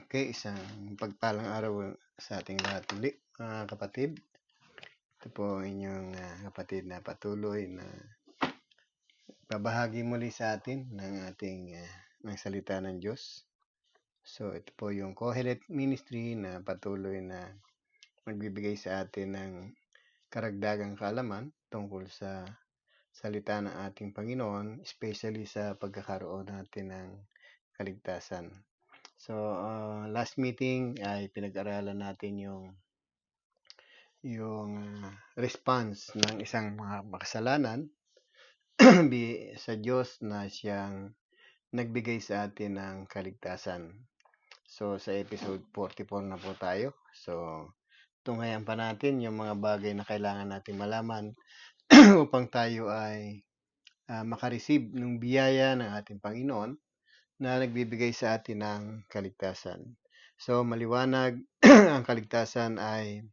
Okay, isang pagpalang araw sa ating lahat muli, mga kapatid. Ito po ang inyong kapatid na patuloy na babahagi muli sa atin ng ating ng salita ng Diyos. So, ito po yung Kohelet Ministry na patuloy na magbibigay sa atin ng karagdagang kaalaman tungkol sa salita ng ating Panginoon, especially sa pagkakaroon natin ng kaligtasan. So, last meeting ay pinag-aralan natin yung response ng isang mga makasalanan sa Diyos na siyang nagbigay sa atin ng kaligtasan. So, sa episode 44 na po tayo. So, tunghayan pa natin yung mga bagay na kailangan natin malaman upang tayo ay makareceive ng biyaya ng ating Panginoon na nagbibigay sa atin ng kaligtasan. So, maliwanag ang kaligtasan ay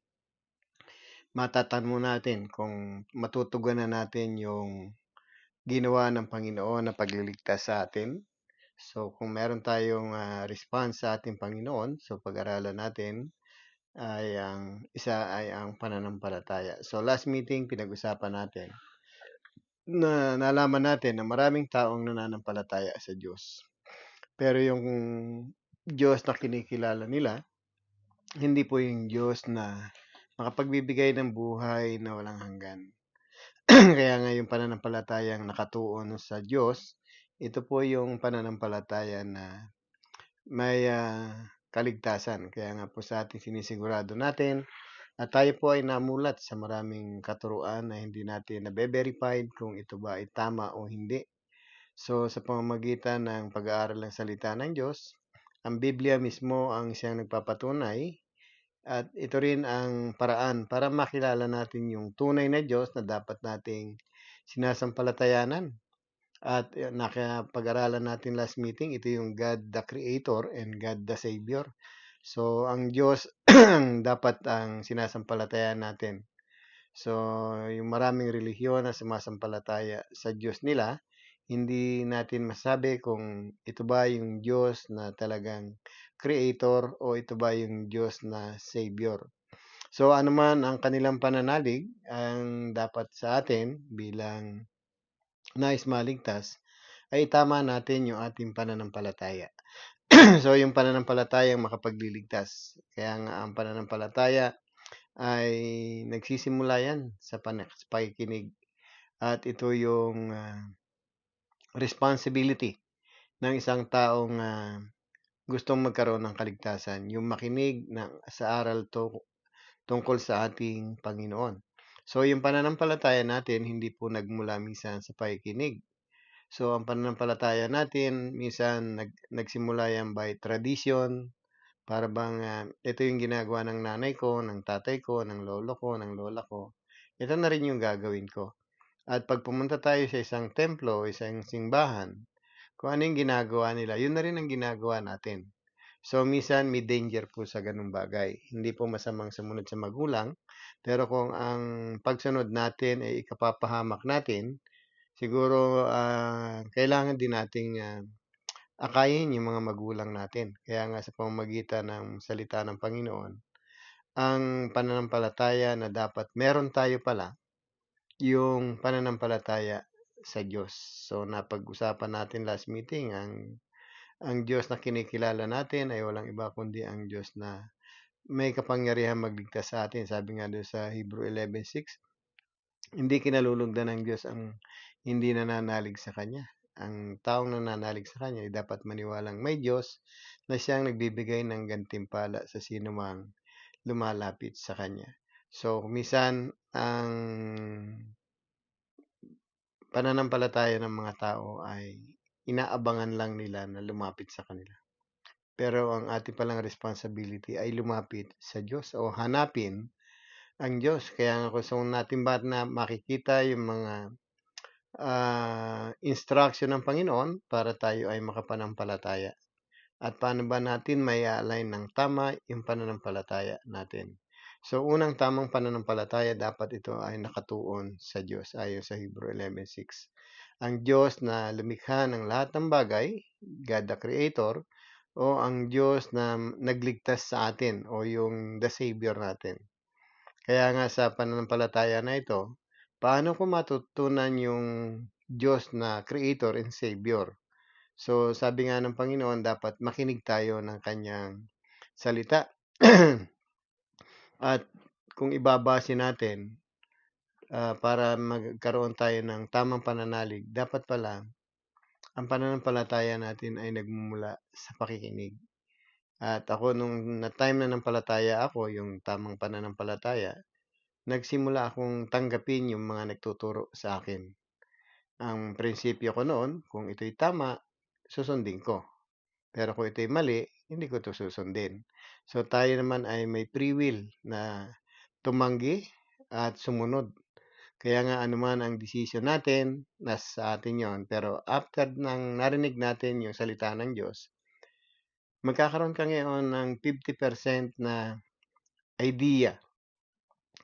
matatanmo natin kung matutugunan natin yung ginawa ng Panginoon na pagliligtas sa atin. So, kung meron tayong response sa ating Panginoon, so pag-aralan natin ay isa ay ang pananampalataya. So, last meeting, pinag-usapan natin na nalaman natin na maraming taong nananampalataya sa Diyos. Pero yung Diyos na kinikilala nila, hindi po yung Diyos na makapagbibigay ng buhay na walang hanggan. Kaya nga yung pananampalatayang nakatuon sa Diyos, ito po yung pananampalataya na may kaligtasan. Kaya nga po sa ating sinisigurado natin at tayo po ay namulat sa maraming katuruan na hindi natin nabe-verified kung ito ba ay tama o hindi. So sa pamamagitan ng pag-aaral ng salita ng Diyos, ang Biblia mismo ang siyang nagpapatunay at ito rin ang paraan para makilala natin yung tunay na Diyos na dapat nating sinasampalatayanan. At nakapag-aralan natin last meeting, ito yung God the Creator and God the Savior. So, ang Diyos ang dapat ang sinasampalatayan natin. So, yung maraming relihiyon na sumasampalataya sa Diyos nila, hindi natin masabi kung ito ba yung Diyos na talagang Creator o ito ba yung Diyos na Savior. So, anuman ang kanilang pananalig, ang dapat sa atin bilang nais maligtas, ay tama natin yung ating pananampalataya. So, yung pananampalatayang makapagliligtas. Kaya nga ang pananampalataya ay nagsisimula yan sa pakikinig. At ito yung responsibility ng isang taong gustong magkaroon ng kaligtasan. Yung makinig sa aral tungkol sa ating Panginoon. So, yung pananampalataya natin, hindi po nagmula minsan sa pakikinig. So, ang pananampalataya natin, minsan nagsimula yan by tradition, para bang ito yung ginagawa ng nanay ko, ng tatay ko, ng lolo ko, ng lola ko. Ito na rin yung gagawin ko. At pag pumunta tayo sa isang templo, isang simbahan, kung ano yung ginagawa nila, yun na rin ang ginagawa natin. So, minsan may danger po sa ganung bagay. Hindi po masamang sumunod sa magulang, pero kung ang pagsunod natin ay ikapapahamak natin, siguro kailangan din nating akayin yung mga magulang natin. Kaya nga sa pamamagitan ng salita ng Panginoon, ang pananampalataya na dapat meron tayo pala, yung pananampalataya sa Diyos. So, napag-usapan natin last meeting, ang Diyos na kinikilala natin ay walang iba kundi ang Diyos na may kapangyarihan magligtas sa atin. Sabi nga doon sa Hebrew 11:6, hindi kinalulugdan ng Diyos ang hindi nananalig sa Kanya. Ang taong nananalig sa Kanya ay dapat maniwalang may Diyos na siyang nagbibigay ng gantimpala sa sino mang lumalapit sa Kanya. So, minsan ang pananampalataya ng mga tao ay inaabangan lang nila na lumapit sa kanila. Pero ang ating palang responsibility ay lumapit sa Diyos o hanapin ang Diyos. Kaya nga gusto natin ba na makikita yung mga instruction ng Panginoon para tayo ay makapanampalataya. At paano ba natin may align ng tama yung pananampalataya natin? So, unang tamang pananampalataya, dapat ito ay nakatuon sa Diyos ayon sa Hebrew 11:6. Ang Diyos na lumikha ng lahat ng bagay, God the Creator, o ang Diyos na nagligtas sa atin o yung the Savior natin. Kaya nga sa pananampalataya na ito, paano ko matutunan yung Diyos na Creator and Savior? So, sabi nga ng Panginoon, dapat makinig tayo ng kanyang salita. At kung ibabase natin, para magkaroon tayo ng tamang pananalig, dapat pala ang pananampalataya natin ay nagmumula sa pakikinig. At ako nung na-time na nampalataya ako, yung tamang pananampalataya, nagsimula akong tanggapin yung mga nagtuturo sa akin. Ang prinsipyo ko noon, kung ito'y tama, susundin ko. Pero kung ito'y mali, hindi ko 'to susundin. So tayo naman ay may free will na tumanggi at sumunod. Kaya nga anuman ang desisyon natin, nasa atin yon. Pero after nang narinig natin yung salita ng Diyos, magkakaroon ka ngayon ng 50% na idea.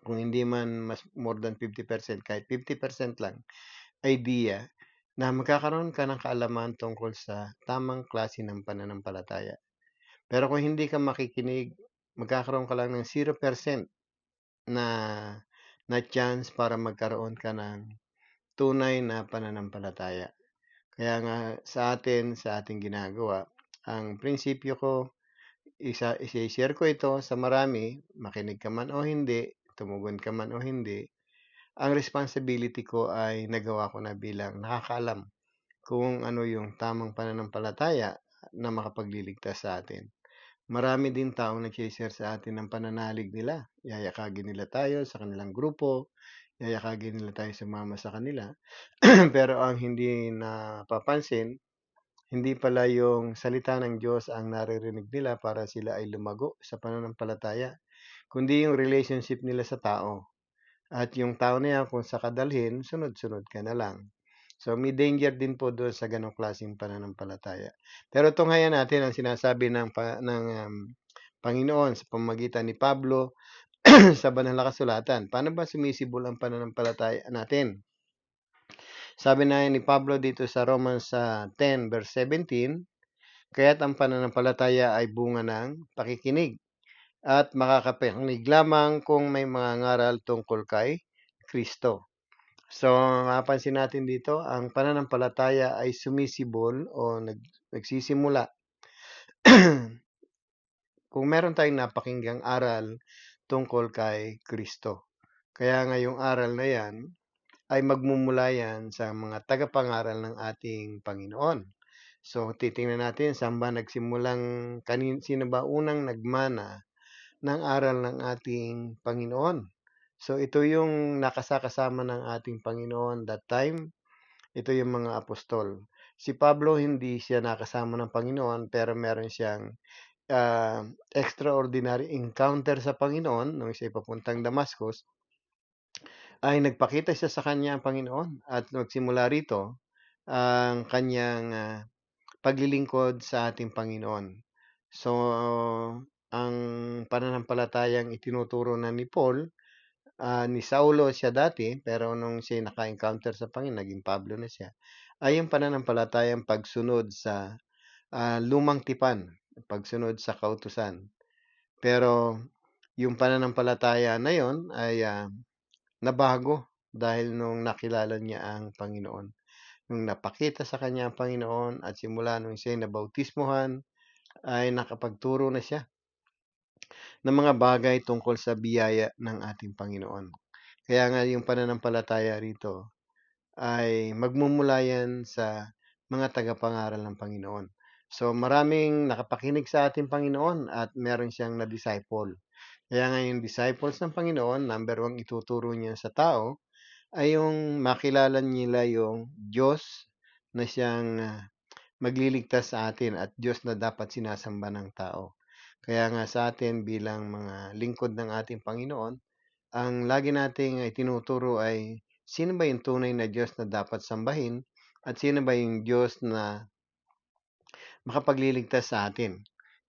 Kung hindi man mas more than 50%, kahit 50% lang, idea na magkakaroon ka ng kaalaman tungkol sa tamang klase ng pananampalataya. Pero kung hindi ka makikinig, magkakaroon ka lang ng 0% na chance para magkaroon ka ng tunay na pananampalataya. Kaya nga sa atin, sa ating ginagawa, ang prinsipyo ko, i-share ko ito sa marami, makinig ka man o hindi, tumugon ka man o hindi, ang responsibility ko ay nagawa ko na bilang nakakaalam kung ano yung tamang pananampalataya na makapagliligtas sa atin. Marami din taong nag-share sa atin ng pananalig nila. Yayakagin nila tayo sa kanilang grupo, yayakagin nila tayo sumama sa kanila. Pero ang hindi napapansin, hindi pala yung salita ng Diyos ang naririnig nila para sila ay lumago sa pananampalataya, kundi yung relationship nila sa tao. At yung tao na yan, kung sa kadalhin, sunod-sunod ka na lang. So, may danger din po doon sa ganong klaseng pananampalataya. Pero tunghayan natin ang sinasabi ng Panginoon sa pamamagitan ni Pablo sa banal na kasulatan. Paano ba sumisibol ang pananampalataya natin? Sabi na ni Pablo dito sa Romans 10 verse 17, kaya't ang pananampalataya ay bunga ng pakikinig at makakapakinig lamang kung may mga ngaral tungkol kay Kristo. So, mapapansin natin dito, ang pananampalataya ay sumisibol o nagsisimula kung meron tayong napakinggang aral tungkol kay Kristo. Kaya nga yung aral na yan ay magmumula yan sa mga tagapangaral ng ating Panginoon. So, titingnan natin saan ba nagsimulang, sino ba unang nagmana ng aral ng ating Panginoon. So, ito yung nakasakasama ng ating Panginoon that time. Ito yung mga apostol. Si Pablo, hindi siya nakasama ng Panginoon, pero meron siyang extraordinary encounter sa Panginoon nung siya papuntang Damascus, ay nagpakita siya sa kanya ang Panginoon at nagsimula rito ang kanyang paglilingkod sa ating Panginoon. So, ang pananampalatayang itinuturo na ni Paul, ni Saulo siya dati, pero nung siya naka-encounter sa Panginoon, naging Pablo na siya, ay yung pananampalatayang pagsunod sa lumang tipan, pagsunod sa kautusan. Pero yung pananampalataya na yon ay nabago dahil nung nakilala niya ang Panginoon. Nung napakita sa kanya ang Panginoon at simula nung siya nabautismuhan, ay nakapagturo na siya ng mga bagay tungkol sa biyaya ng ating Panginoon. Kaya nga yung pananampalataya rito ay magmumula yan sa mga tagapangaral ng Panginoon. So maraming nakapakinig sa ating Panginoon at meron siyang na-disciple. Kaya nga yung disciples ng Panginoon, number one ituturo niya sa tao, ay yung makilala nila yung Diyos na siyang magliligtas sa atin at Diyos na dapat sinasamba ng tao. Kaya nga sa atin bilang mga lingkod ng ating Panginoon, ang lagi nating tinuturo ay sino ba yung tunay na Diyos na dapat sambahin at sino ba yung Diyos na makapagliligtas sa atin.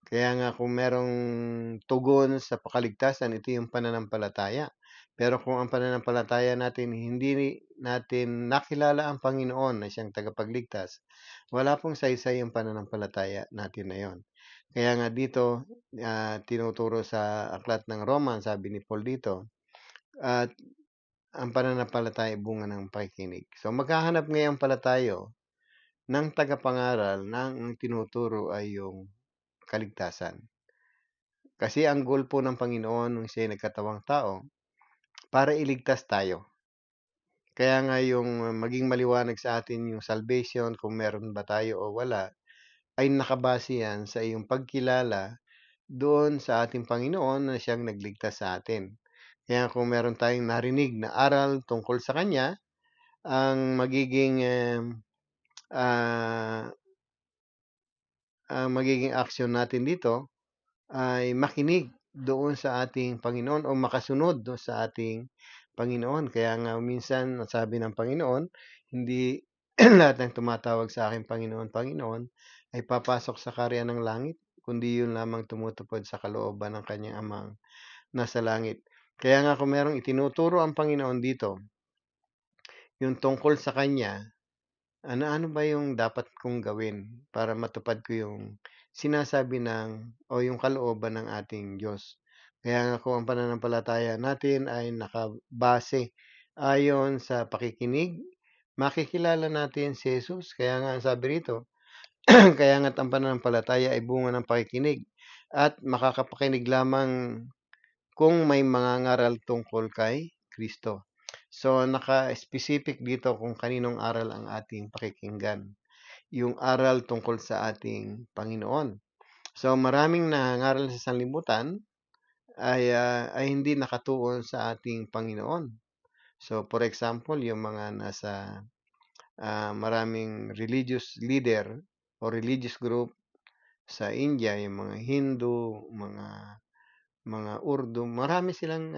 Kaya nga kung merong tugon sa pakaligtasan, ito yung pananampalataya. Pero kung ang pananampalataya natin hindi natin nakilala ang Panginoon na siyang tagapagligtas, wala pong saysay ang pananampalataya natin na yon. Kaya nga dito, tinuturo sa aklat ng Roman, sabi ni Paul dito, at ang pananampalataya ay bunga ng pakikinig. So maghahanap ngayon pala tayo ng tagapangaral na ang tinuturo ay yung kaligtasan. Kasi ang goal po ng Panginoon nung siya'y nagkatawang tao, para iligtas tayo. Kaya nga yung maging maliwanag sa atin yung salvation, kung meron ba tayo o wala, ay nakabase yan sa iyong pagkilala doon sa ating Panginoon na siyang nagligtas sa atin. Kaya kung meron tayong narinig na aral tungkol sa Kanya, ang magiging ah, magiging aksyon natin dito ay makinig doon sa ating Panginoon o makasunod doon sa ating Panginoon. Kaya nga minsan sabi ng Panginoon, hindi lahat ng tumatawag sa akin Panginoon, Panginoon ay papasok sa karya ng langit, kundi yun lamang tumutupad sa kalooban ng kanyang amang nasa langit. Kaya nga kung merong itinuturo ang Panginoon dito, yung tungkol sa kanya, ano ba yung dapat kong gawin para matupad ko yung sinasabi o yung kalooban ng ating Diyos. Kaya nga kung ang pananampalataya natin ay nakabase ayon sa pakikinig, makikilala natin si Jesus. Kaya nga ang sabi rito, kaya nga't ang pananampalataya ay bunga ng pakikinig at makakapakinig lamang kung may mangangaral tungkol kay Kristo. So, naka-specific dito kung kaninong aral ang ating pakikinggan. Yung aral tungkol sa ating Panginoon. So, maraming nangangaral sa sanlibutan ay hindi nakatuon sa ating Panginoon. So, for example, yung mga nasa maraming religious leader o religious group sa India, yung mga Hindu, mga Urdu, marami silang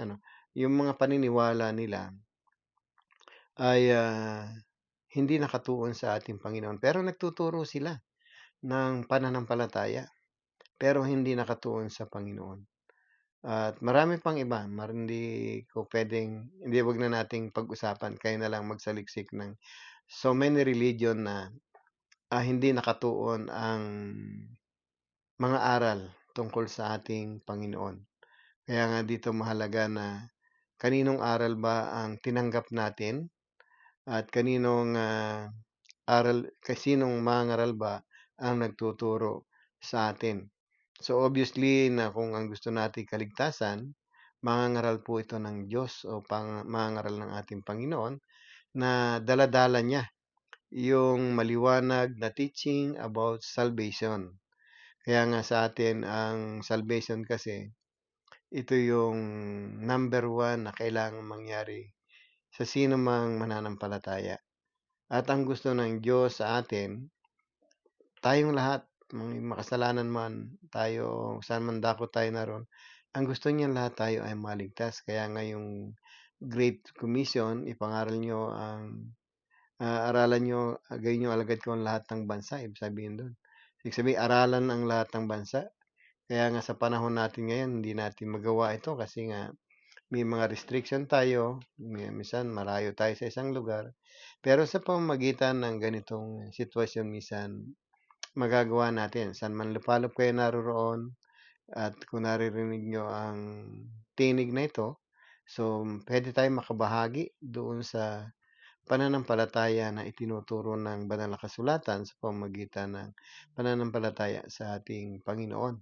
yung mga paniniwala nila ay hindi nakatuon sa ating Panginoon. Pero nagtuturo sila ng pananampalataya, pero hindi nakatuon sa Panginoon. At marami pang iba, hindi wag na nating pag-usapan, kayo na lang magsaliksik ng so many religion na hindi nakatuon ang mga aral tungkol sa ating Panginoon. Kaya nga dito mahalaga na kaninong aral ba ang tinanggap natin at kasinong mangaral ba ang nagtuturo sa atin. So obviously na kung ang gusto nating kaligtasan, mangangaral po ito ng Diyos o mangangaral ng ating Panginoon na daladala niya yung maliwanag na teaching about salvation. Kaya nga sa atin ang salvation kasi ito yung number one na kailangang mangyari sa sino mang mananampalataya. At ang gusto ng Diyos sa atin, tayong lahat, makasalanan man tayo, saan man dako tayo naroon, ang gusto niya lahat tayo ay maligtas. Kaya nga yung Great Commission, ipangaral nyo aralan nyo, gawin nyo alagad ko ang lahat ng bansa. Ibig sabihin doon. Ibig sabihin, aralan ang lahat ng bansa. Kaya nga sa panahon natin ngayon, hindi natin magawa ito kasi nga may mga restriction tayo, minsan malayo tayo sa isang lugar. Pero sa pamamagitan ng ganitong sitwasyon, minsan magagawa natin. Saan man lupalop kayo naroroon at kung naririnig nyo ang tinig na ito, so pwede tayong makabahagi doon sa pananampalataya na itinuturo ng banal na kasulatan sa pamamagitan ng pananampalataya sa ating Panginoon.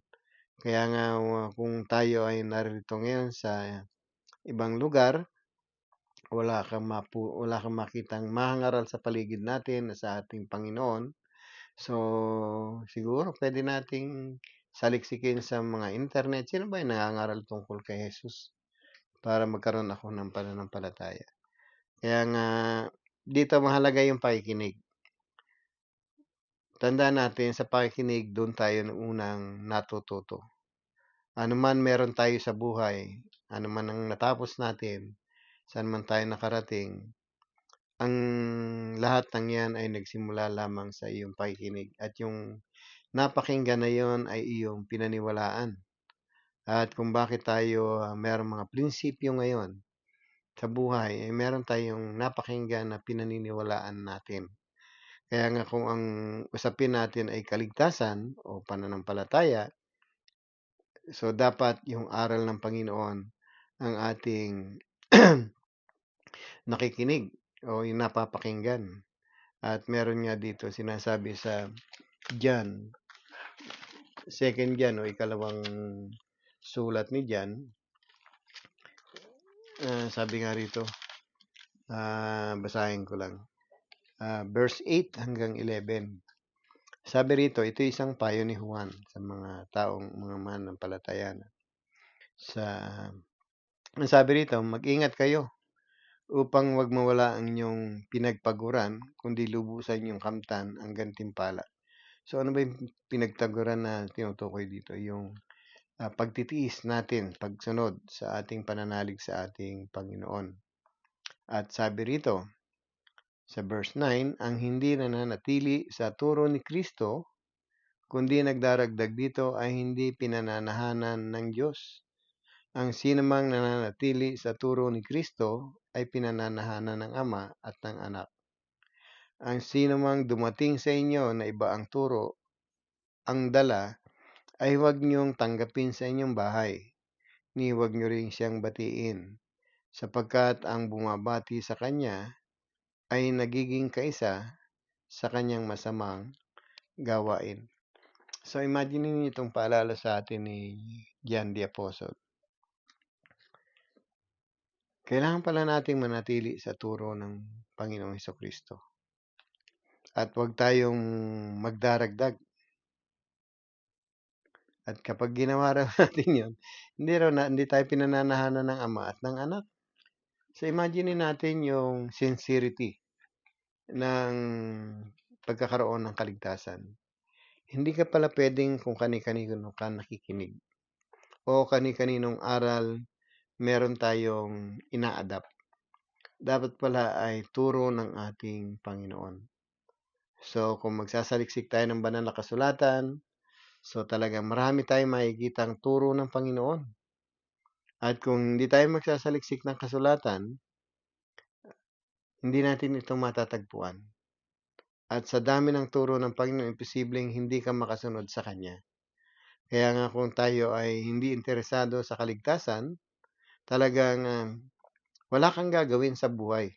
Kaya nga kung tayo ay naririto ngayon sa ibang lugar, wala kang makitang mahangaral sa paligid natin na sa ating Panginoon. So, siguro pwede nating saliksikin sa mga internet. Sino ba yung nangangaral tungkol kay Jesus? Para magkaroon ako ng pananampalataya. Kaya nga, dito mahalaga yung pakikinig. Tandaan natin, sa pakikinig, doon tayo unang natututo. Ano man meron tayo sa buhay, ano man ang natapos natin, saan man tayo nakarating, ang lahat ng yan ay nagsimula lamang sa iyong pakikinig. At yung napakinggan na yon ay iyong pinaniwalaan. At kung bakit tayo mayroong mga prinsipyo ngayon sa buhay, meron tayong napakinggan na pinaniniwalaan natin. Kaya nga kung ang usapin natin ay kaligtasan o pananampalataya, so dapat yung aral ng Panginoon ang ating nakikinig o yung napapakinggan. At meron nga dito sinasabi sa John, second John o ikalawang sulat ni John, sabi nga rito, basahin ko lang, verse 8 hanggang 11. Sabi rito, ito isang payo ni Juan sa mga taong mga mananampalataya na. Ang sabi rito, mag-ingat kayo upang wag mawala ang inyong pinagpaguran, kundi lubusan yung kamtan ang gantimpala. So ano ba yung pinagtaguran na tinutukoy dito? Yung pagtitiis natin, pagsunod sa ating pananalig sa ating Panginoon. At sabi rito, sa verse 9, ang hindi nananatili sa turo ni Kristo, kundi nagdaragdag dito ay hindi pinananahanan ng Diyos. Ang sinumang nananatili sa turo ni Kristo ay pinananahanan ng Ama at ng Anak. Ang sinumang dumating sa inyo na iba ang turo, ang dala, ay huwag niyong tanggapin sa inyong bahay, ni huwag niyo rin siyang batiin, sapagkat ang bumabati sa kanya ay nagiging kaisa sa kanyang masamang gawain. So imagine niyo itong paalala sa atin ni John the Apostle. Kailangan pala nating manatili sa turo ng Panginoong Hesukristo. At huwag tayong magdaragdag. At kapag ginawa raw natin yun, hindi tayo pinananahanan ng Ama at ng Anak. So imagine natin yung sincerity ng pagkakaroon ng kaligtasan. Hindi ka pala pwedeng kung kani-kanino ka nakikinig o kani-kaninong aral meron tayong ina-adapt. Dapat pala ay turo ng ating Panginoon. So kung magsasaliksik tayo ng banal na kasulatan, so talagang marami tayong makikitang turo ng Panginoon. At kung hindi tayo magsasaliksik ng kasulatan, hindi natin ito matatagpuan. At sa dami ng turo ng Panginoon, imposibleng hindi ka makasunod sa Kanya. Kaya nga kung tayo ay hindi interesado sa kaligtasan, talagang wala kang gagawin sa buhay,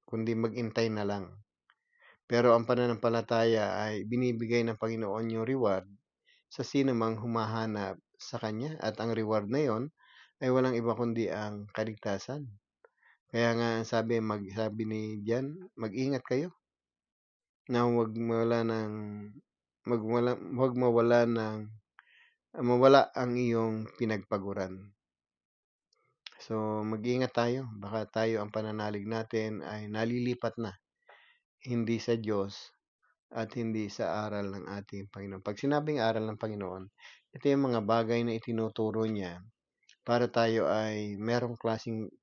kundi mag-intay na lang. Pero ang pananampalataya ay binibigay ng Panginoon yung reward sa sino mang humahanap sa Kanya. At ang reward na yon ay walang iba kundi ang kaligtasan. Kaya nga sabi ni Jan, mag-ingat kayo na mawala ang iyong pinagpaguran. So mag-ingat tayo, baka tayo ang pananalig natin ay nalilipat na, hindi sa Diyos at hindi sa aral ng ating Panginoon. Pag sinabing aral ng Panginoon, ito yung mga bagay na itinuturo niya para tayo ay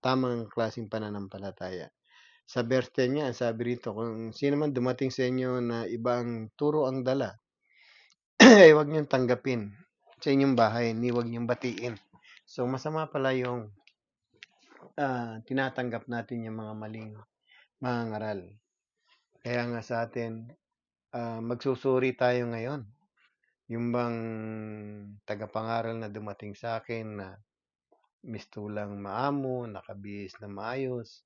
tamang klaseng pananampalataya. Sa verse 10 niya, sabi rito, kung sino man dumating sa inyo na ibang turo ang dala, ay huwag niyong tanggapin sa inyong bahay, ni huwag niyong batiin. So, masama pala yung tinatanggap natin yung mga maling mga ngaral. Kaya nga sa atin, magsusuri tayo ngayon. Yung bang tagapangaral na dumating sa akin na mistulang maamo, nakabihis na maayos,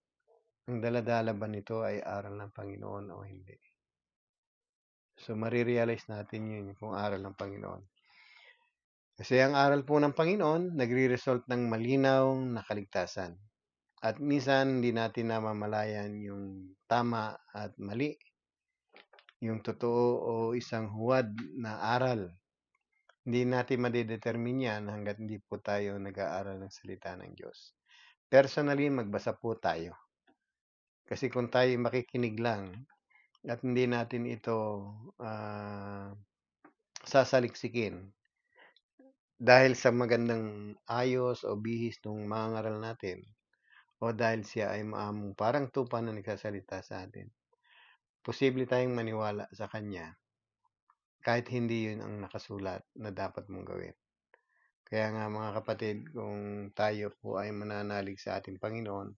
ang daladala ba nito ay aral ng Panginoon o hindi? So, marirealize natin yun kung aral ng Panginoon. Kasi ang aral po ng Panginoon, nagre-result ng malinaw na kaligtasan. At minsan, hindi natin namamalayan yung tama at mali, yung totoo o isang huwad na aral. Hindi natin madedetermine yan hanggat hindi po tayo nag-aaral ng salita ng Diyos. Personally, magbasa po tayo. Kasi kung tayo makikinig lang at hindi natin ito sasaliksikin dahil sa magandang ayos o bihis ng mga ngaral natin o dahil siya ay maamong parang tupa na nagsasalita sa atin, posible tayong maniwala sa kanya kahit hindi yun ang nakasulat na dapat mong gawin. Kaya nga mga kapatid, kung tayo po ay mananalig sa ating Panginoon,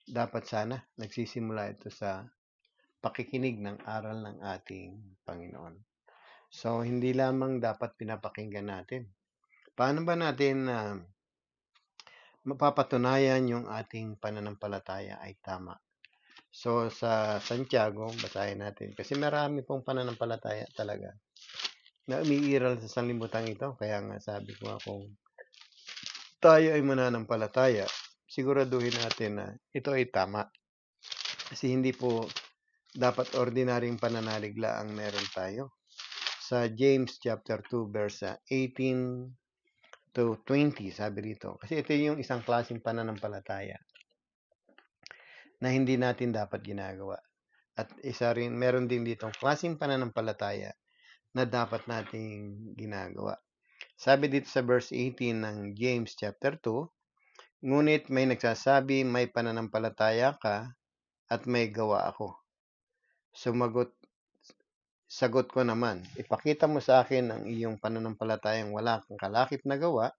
dapat sana nagsisimula ito sa pakikinig ng aral ng ating Panginoon. So, hindi lamang dapat pinapakinggan natin. Paano ba natin mapapatunayan yung ating pananampalataya ay tama? So, sa Santiago, basahin natin. Kasi marami pong pananampalataya talaga na umiiral sa sanlibutan ito. Kaya nga sabi ko nga kung tayo ay mananampalataya, siguraduhin natin na ito ay tama. Kasi hindi po dapat ordinaryong pananaligla ang meron tayo. Sa James chapter 2 verse 18 to 20, sabi rito. Kasi ito yung isang klaseng pananampalataya na hindi natin dapat ginagawa. At isa rin, meron din ditong klaseng pananampalataya na dapat nating ginagawa. Sabi dito sa verse 18 ng James chapter 2, ngunit may nagsasabi, may pananampalataya ka at may gawa ako. Sagot ko naman, ipakita mo sa akin ang iyong pananampalatayang wala kang kalakip na gawa,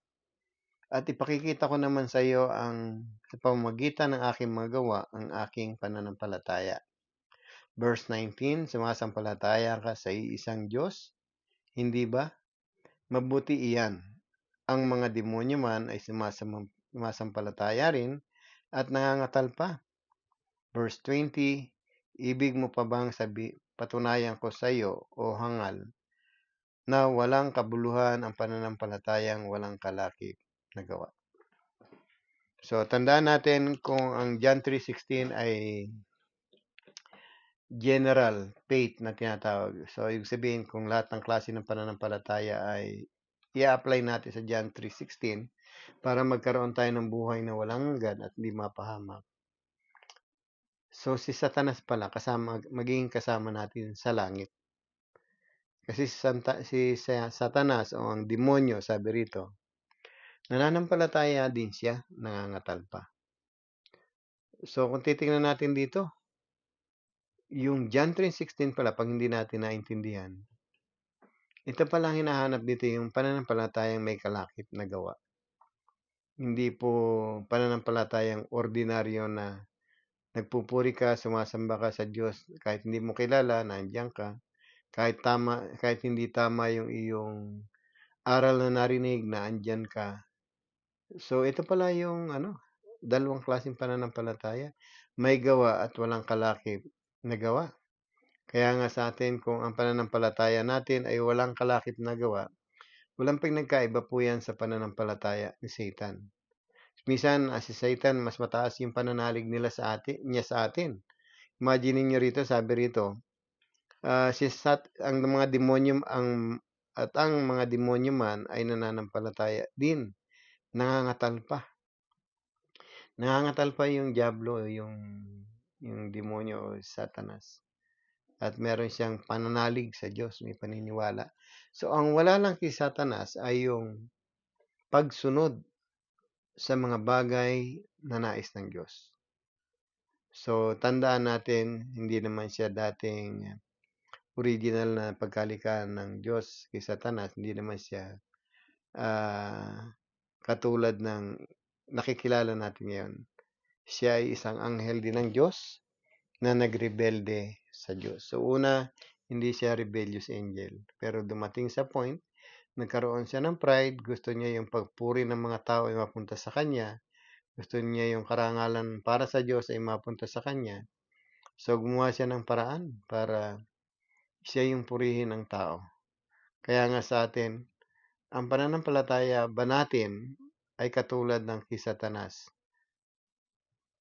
at ipakikita ko naman sa iyo ang sa pamamagitan ng aking mga gawa ang aking pananampalataya. Verse 19, sumasampalataya ka sa iisang Diyos, hindi ba? Mabuti iyan. Ang mga demonyo man ay sumasampalataya rin at nangangatal pa. Verse 20, ibig mo pa bang patunayan ko sa iyo o hangal na walang kabuluhan ang pananampalatayang walang kalakip na gawa. So, tandaan natin kung ang John 3:16 ay general faith na tinatawag. So, ibig sabihin kung lahat ng klase ng pananampalataya ay i-apply natin sa John 3:16 para magkaroon tayo ng buhay na walang hanggan at hindi mapahamak. So, si Satanas pala magiging kasama natin sa langit. Kasi si Satanas o ang demonyo, sabi rito, nananampalataya din siya, nangangatal pa. So, kung titingnan natin dito, yung John 3:16 pala, pag hindi natin naintindihan, ito pala ang hinahanap dito, yung pananampalatayang may kalakip na gawa. Hindi po pananampalatayang ordinaryo na nagpupuri ka, sumasamba ka sa Diyos, kahit hindi mo kilala, nandiyan ka, kahit hindi tama yung iyong aral na narinig, na andyan ka. So, ito pala yung dalawang klaseng pananampalataya. May gawa at walang kalakip na gawa. Kaya nga sa atin, kung ang pananampalataya natin ay walang kalakip na gawa, walang pinagkaiba po yan sa pananampalataya ni Satan. Minsan, si Satan, mas mataas yung pananalig niya sa atin. Imagine niyo rito, sabi rito, ang mga demonyo ang mga demonyo man ay nananampalataya din. Nangangatal pa. Nangangatal pa yung diablo, yung demonyo o Satanas. At meron siyang pananalig sa Diyos, may paniniwala. So, ang wala lang kay Satanas ay yung pagsunod sa mga bagay na nais ng Diyos. So, tandaan natin, hindi naman siya dating original na pagkalikaan ng Diyos kay Satanas. Hindi naman siya katulad ng nakikilala natin ngayon. Siya ay isang anghel din ng Diyos na nagrebelde sa Diyos. So, una, hindi siya rebellious angel. Pero dumating sa point, nagkaroon siya ng pride, gusto niya yung pagpuri ng mga tao ay mapunta sa kanya, gusto niya yung karangalan para sa Diyos ay mapunta sa kanya. So, gumawa siya ng paraan para siya yung purihin ng tao. Kaya nga sa atin, ang pananampalataya ba natin ay katulad ng kay Satanas?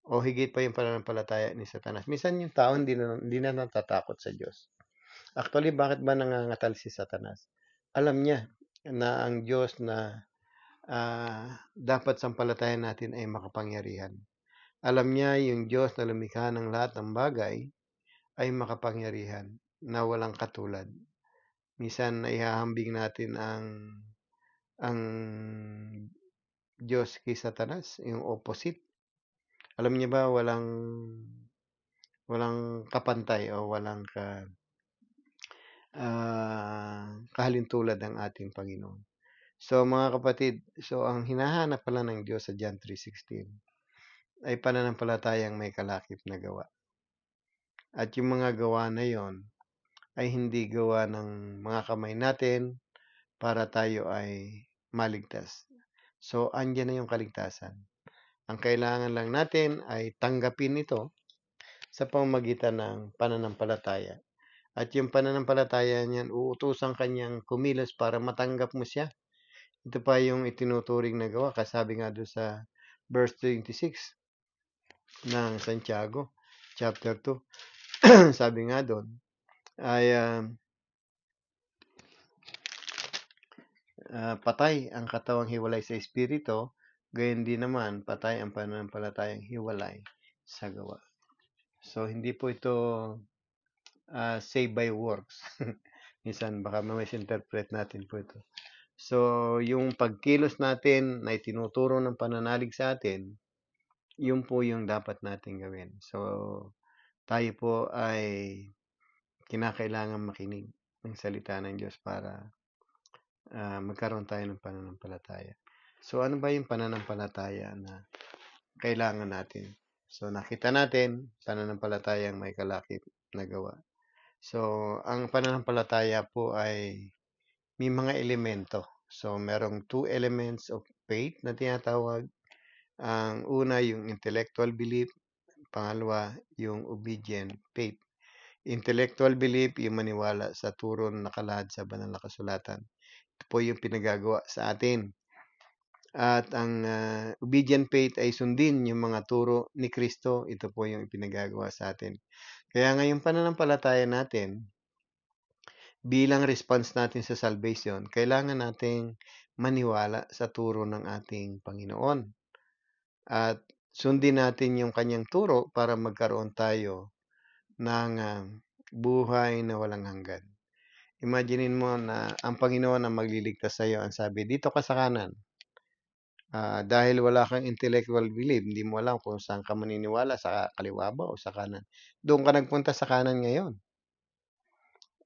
O higit pa yung pananampalataya ni Satanas? Minsan yung tao hindi na natatakot sa Diyos. Actually, bakit ba nangangatal si Satanas? Alam niya na ang Diyos na dapat sampalatayan natin ay makapangyarihan. Alam niya yung Diyos na lumikha ng lahat ng bagay ay makapangyarihan na walang katulad. Minsan naihahambing natin ang Diyos kay Satanas, yung opposite. Alam niya ba walang kapantay o walang kahalintulad ng ating Panginoon. So mga kapatid, so ang hinahanap pala ng Diyos sa John 3:16 ay pananampalatayang may kalakip na gawa. At yung mga gawa na yon ay hindi gawa ng mga kamay natin para tayo ay maligtas. So, andiyan na yung kaligtasan. Ang kailangan lang natin ay tanggapin ito sa pamamagitan ng pananampalataya. At yung pananampalataya niyan, uutusan kanyang kumilos para matanggap mo siya. Ito pa yung itinuturing na gawa. Kasabi nga doon sa verse 26 ng Santiago, chapter 2. Sabi nga doon, ay patay ang katawang hiwalay sa espiritu, gayon din naman patay ang pananampalatayang hiwalay sa gawa. So, hindi po ito save by works. Minsan, baka misinterpret natin po ito. So, yung pagkilos natin na itinuturo ng pananalig sa atin, yun po yung dapat natin gawin. So, tayo po ay kinakailangan makinig ng salita ng Diyos para magkaroon tayo ng pananampalataya. So, ano ba yung pananampalataya na kailangan natin? So, nakita natin, pananampalatayang may kalakip na gawa. So, ang pananampalataya po ay may mga elemento. So, merong 2 elements of faith na tinatawag. Ang una, yung intellectual belief. Pangalawa, yung obedient faith. Intellectual belief, yung maniwala sa turo na nakalahad sa banal na kasulatan. Ito po yung pinagagawa sa atin. At ang obedient faith ay sundin yung mga turo ni Kristo. Ito po yung pinagagawa sa atin. Kaya ngayong pananampalataya natin, bilang response natin sa salvation, kailangan nating maniwala sa turo ng ating Panginoon. At sundin natin yung kanyang turo para magkaroon tayo ng buhay na walang hanggan. Imaginein mo na ang Panginoon ang magliligtas sa iyo. Ang sabi, dito ka sa kanan. Dahil wala kang intellectual belief, hindi mo alam kung saan ka maniniwala, sa kaliwa ba o sa kanan. Doon ka nagpunta sa kanan ngayon.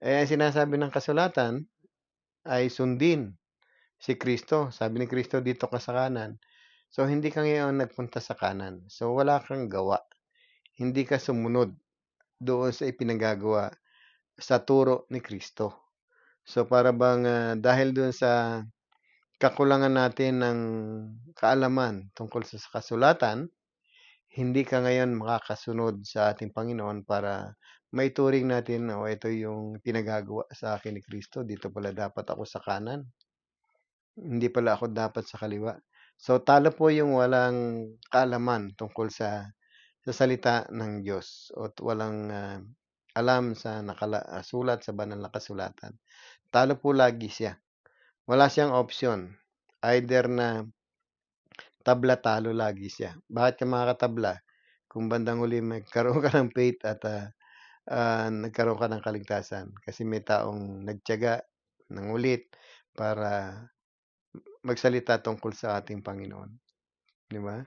Sinasabi ng kasulatan ay sundin si Kristo. Sabi ni Kristo, dito ka sa kanan. So, hindi ka ngayon nagpunta sa kanan. So, wala kang gawa. Hindi ka sumunod doon sa ipinagagawa sa turo ni Kristo. So, para bang dahil doon sa kakulangan natin ng kaalaman tungkol sa kasulatan, hindi ka ngayon makakasunod sa ating Panginoon para maituring natin, ito yung pinagagawa sa akin ni Kristo. Dito pala dapat ako sa kanan. Hindi pala ako dapat sa kaliwa. So, talo po yung walang kaalaman tungkol sa salita ng Diyos at walang alam sa sulat sa banal na kasulatan. Talo po lagi siya. Wala siyang option. Either na tabla, talo lagi siya. Bakit ka makakatabla? Kung bandang huli magkaroon ka ng faith at nagkaroon ka ng kaligtasan. Kasi may taong nagtiyaga ng ulit para magsalita tungkol sa ating Panginoon. Di ba?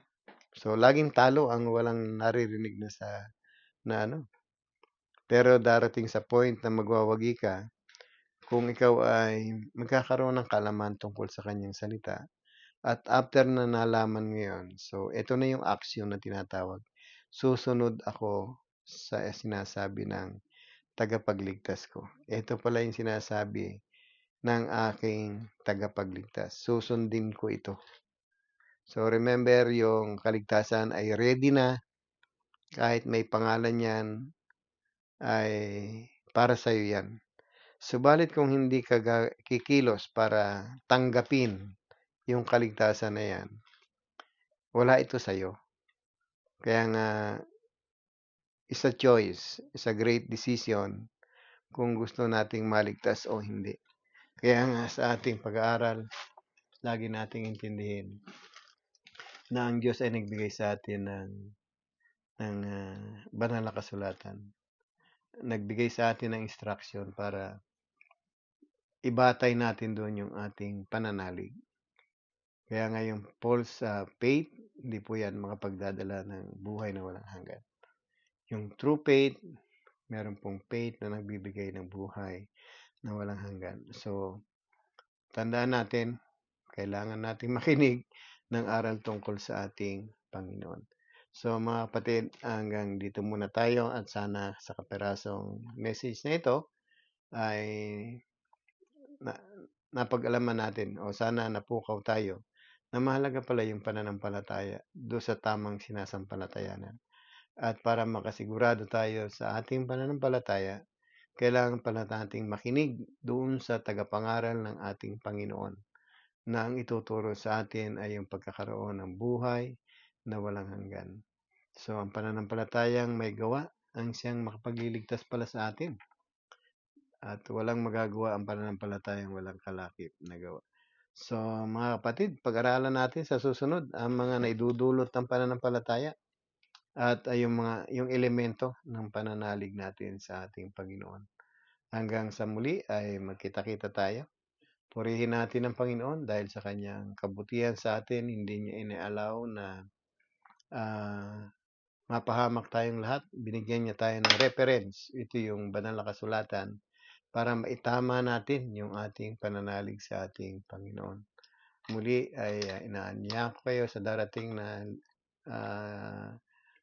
So, laging talo ang walang naririnig na ano. Pero darating sa point na magwawagi ka, kung ikaw ay magkakaroon ng kaalaman tungkol sa kanyang salita, at after na nalaman ngayon, so ito na yung action na tinatawag. Susunod ako sa sinasabi ng tagapagligtas ko. Ito pala yung sinasabi ng aking tagapagligtas. Susundin ko ito. So remember, yung kaligtasan ay ready na. Kahit may pangalan yan, ay para sa iyo yan. Subalit kung hindi ka kikilos para tanggapin yung kaligtasan na yan, wala ito sa iyo. Kaya nga, is a choice, is a great decision kung gusto nating maligtas o hindi. Kaya nga sa ating pag-aaral, lagi nating intindihin na ang Diyos ay nagbigay sa atin ng banal na kasulatan. Nagbigay sa atin ng instruction para ibatay natin doon yung ating pananalig. Kaya nga yung false faith, hindi po yan makapagdadala ng buhay na walang hanggan. Yung true faith, meron pong faith na nagbibigay ng buhay na walang hanggan. So, tandaan natin, kailangan nating makinig ng aral tungkol sa ating Panginoon. So mga kapatid, hanggang dito muna tayo at sana sa kapirasong message na ito ay na napag-alaman natin o sana napukaw tayo na mahalaga pala yung pananampalataya do sa tamang sinasampalatayanan. At para makasigurado tayo sa ating pananampalataya, kailangan pala nating makinig doon sa tagapangaral ng ating Panginoon na ang ituturo sa atin ay yung pagkakaroon ng buhay na walang hanggan. So, ang pananampalatayang may gawa ang siyang makapagliligtas pala sa atin at walang magagawa ang pananampalatayang walang kalakip na gawa. So, mga kapatid, pag-aralan natin sa susunod ang mga naidudulot ng pananampalataya at yung elemento ng pananalig natin sa ating Panginoon. Hanggang sa muli ay magkita-kita tayo. Purihin natin ang Panginoon dahil sa kanyang kabutihan sa atin, hindi niya inialaw na ah, mapahamak tayong lahat. Binigyan niya tayo ng reference. Ito yung banal na kasulatan para maitama natin yung ating pananalig sa ating Panginoon. Muli ay inaanya ko kayo sa darating na ah,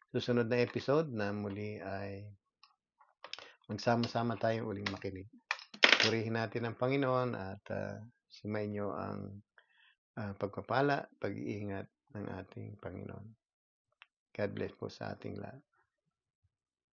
susunod na episode na muli ay magsama-sama tayong uling makinig. Purihin natin ang Panginoon at sumainyo ang pagpapala, pag-iingat ng ating Panginoon. God bless po sa ating lahat.